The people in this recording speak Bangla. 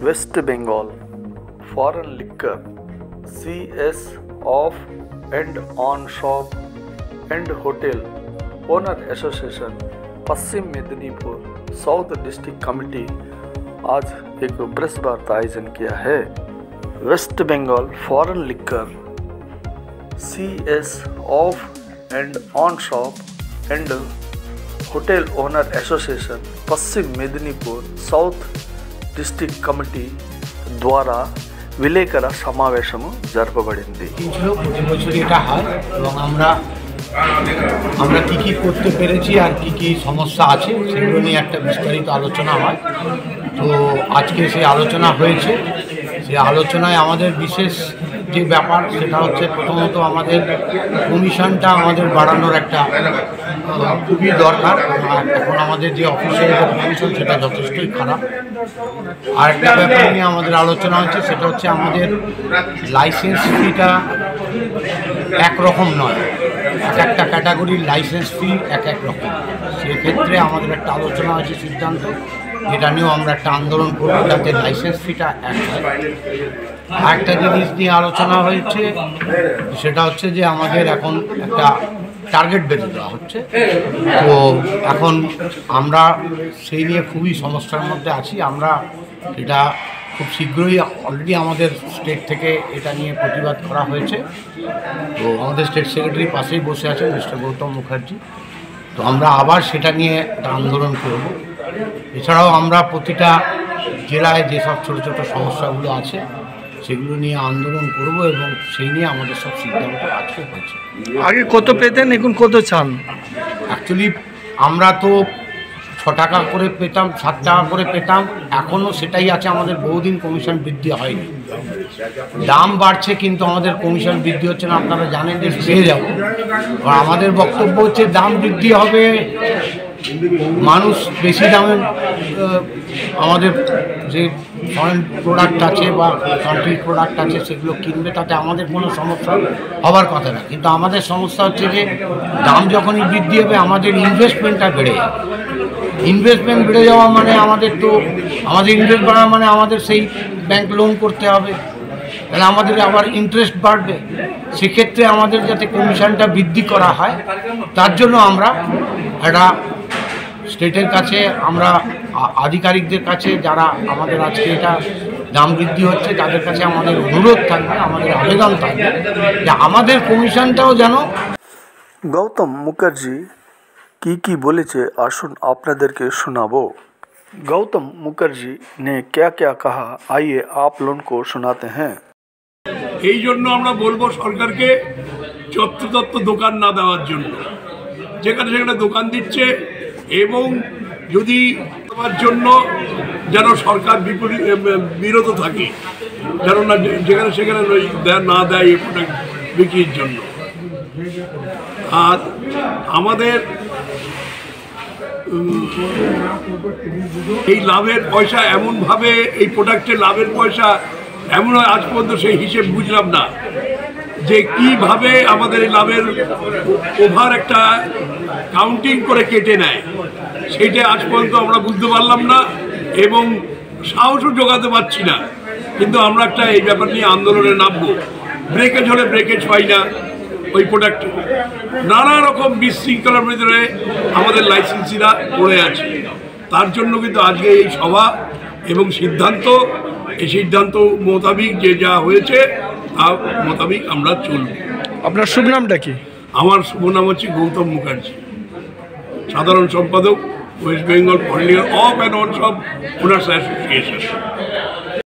West Bengal Foreign Liquor CS Off and On Shop and Hotel Owner Association Paschim Medinipur south district committee आज एक प्रेस वार्ता आयोजन किया है। West Bengal foreign liquor CS off and on shop and hotel owner association Paschim Medinipur south district committee ద్వారా విలేకరుల సమావేశం జరపబడింది। প্রতি বছর এটা হয় এবং আমরা কি করতে পেরেছি আর কি সমস্যা আছে সেগুলো নিয়ে একটা বিস্তারিত আলোচনা হয়। তো আজকে সেই আলোচনা হয়েছে। সেই আলোচনায় আমাদের বিশেষ যে ব্যাপার সেটা হচ্ছে প্রথমত আমাদের কমিশনটা আমাদের বাড়ানোর একটা খুবই দরকার। এখন আমাদের যে অফিসের কমিশন সেটা যথেষ্টই খারাপ। আর একটা ব্যাপার নিয়ে আমাদের আলোচনা হচ্ছে সেটা হচ্ছে আমাদের লাইসেন্স ফিটা একরকম নয়, একটা ক্যাটাগরির লাইসেন্স ফি এক রকম। সেক্ষেত্রে আমাদের একটা আলোচনা হয়েছে সিদ্ধান্ত, যেটা নিয়েও আমরা একটা আন্দোলন করব যাতে লাইসেন্স ফিটা এক হয়। আরেকটা জিনিস নিয়ে আলোচনা হয়েছে সেটা হচ্ছে যে আমাদের এখন একটা টার্গেট বেঁধে দেওয়া হচ্ছে। তো এখন আমরা সেই নিয়ে খুবই সমস্যার মধ্যে আছি। আমরা এটা খুব শীঘ্রই অলরেডি আমাদের স্টেট থেকে এটা নিয়ে প্রতিবাদ করা হয়েছে। তো আমাদের স্টেট সেক্রেটারি পাশেই বসে আছেন মিস্টার গৌতম মুখার্জি। তো আমরা আবার সেটা নিয়ে একটা আন্দোলন করব। এছাড়াও আমরা প্রতিটা জেলায় যেসব ছোটো ছোটো সমস্যাগুলো আছে সেগুলো নিয়ে আন্দোলন করব এবং সেই নিয়ে আমাদের সব সিদ্ধান্ত আজকে হয়েছে। আগে কত পেতেন, এখন কত চান? অ্যাকচুয়ালি আমরা তো 6 টাকা করে পেতাম, 7 টাকা করে পেতাম, এখনও সেটাই আছে। আমাদের বহুদিন কমিশন বৃদ্ধি হয়নি। দাম বাড়ছে কিন্তু আমাদের কমিশন বৃদ্ধি হচ্ছে না। আপনারা জানেন যে পেয়ে যাব। আর আমাদের বক্তব্য হচ্ছে দাম বৃদ্ধি হবে, মানুষ বেশি দামে আমাদের যে ফরেন প্রোডাক্ট আছে বা কান্ট্রির প্রোডাক্ট আছে সেগুলো কিনবে, তাতে আমাদের কোনো সমস্যা হওয়ার কথা না। কিন্তু আমাদের সমস্যা হচ্ছে যে দাম যখনই বৃদ্ধি হবে আমাদের ইনভেস্টমেন্টটা বেড়ে যাবে। ইনভেস্টমেন্ট বেড়ে যাওয়া মানে আমাদের ইনভেস্ট বাড়া মানে আমাদের সেই ব্যাংক লোন করতে হবে, তাহলে আমাদের আবার ইন্টারেস্ট বাড়বে। সেক্ষেত্রে আমাদের যাতে কমিশনটা বৃদ্ধি করা হয় তার জন্য আমরা একটা স্টেটের কাছে, আমরা আধিকারিকদের কাছে যারা আমাদের আজকে এটা দাম বৃদ্ধি হচ্ছে তাদের কাছে আমাদের অনুরোধ থাকবে, আমাদের আবেদন থাকবে যে আমাদের কমিশনটাও যেন। গৌতম মুখার্জি কি বলেছে আসুন আপনাদেরকে শোনাবো। गौतम मुखर्जी ने क्या क्या कहा, आइए आप लोगों को सुनाते हैं। এই জন্য আমরা বলবো সরকারকে যত্র দোকান না দেওয়ার জন্য, যেখানে সেখানে দোকান দিচ্ছে এবং যদি দেওয়ার জন্য যেন সরকার বিরত থাকে, যেন না যেখানে সেখানে না দেয় এই প্রোডাক্ট বিক্রির জন্য। আর আমাদের এই লাভের পয়সা এমনভাবে, এই প্রোডাক্টের লাভের পয়সা এমন হয় আজ পর্যন্ত সেই হিসেব বুঝলাম না যে কিভাবে আমাদের এই লাভের ওভার একটা কাউন্টিং করে কেটে নেয়, সেইটা আজ পর্যন্ত আমরা বুঝতে পারলাম না এবং সাহসও জোগাতে পারছি না। কিন্তু আমরা একটা এই ব্যাপার নিয়ে আন্দোলনে নামবো। ব্রেকেজ হলে ব্রেকেজ পাই না ওই প্রোডাক্টে, নানা রকম বিশৃঙ্খলার ভিতরে আমাদের লাইসেন্সিরা পড়ে আছে। তার জন্য কিন্তু আজকে এই সভা এবং সিদ্ধান্ত, এই সিদ্ধান্ত মোতাবিক যে যা হয়েছে তার মোতাবিক আমরা চলব। আপনার শুভ নামটা কি? আমার শুভ নাম হচ্ছে গৌতম মুখার্জি, সাধারণ সম্পাদক West Bengal foreign liquor of and on shop owners association.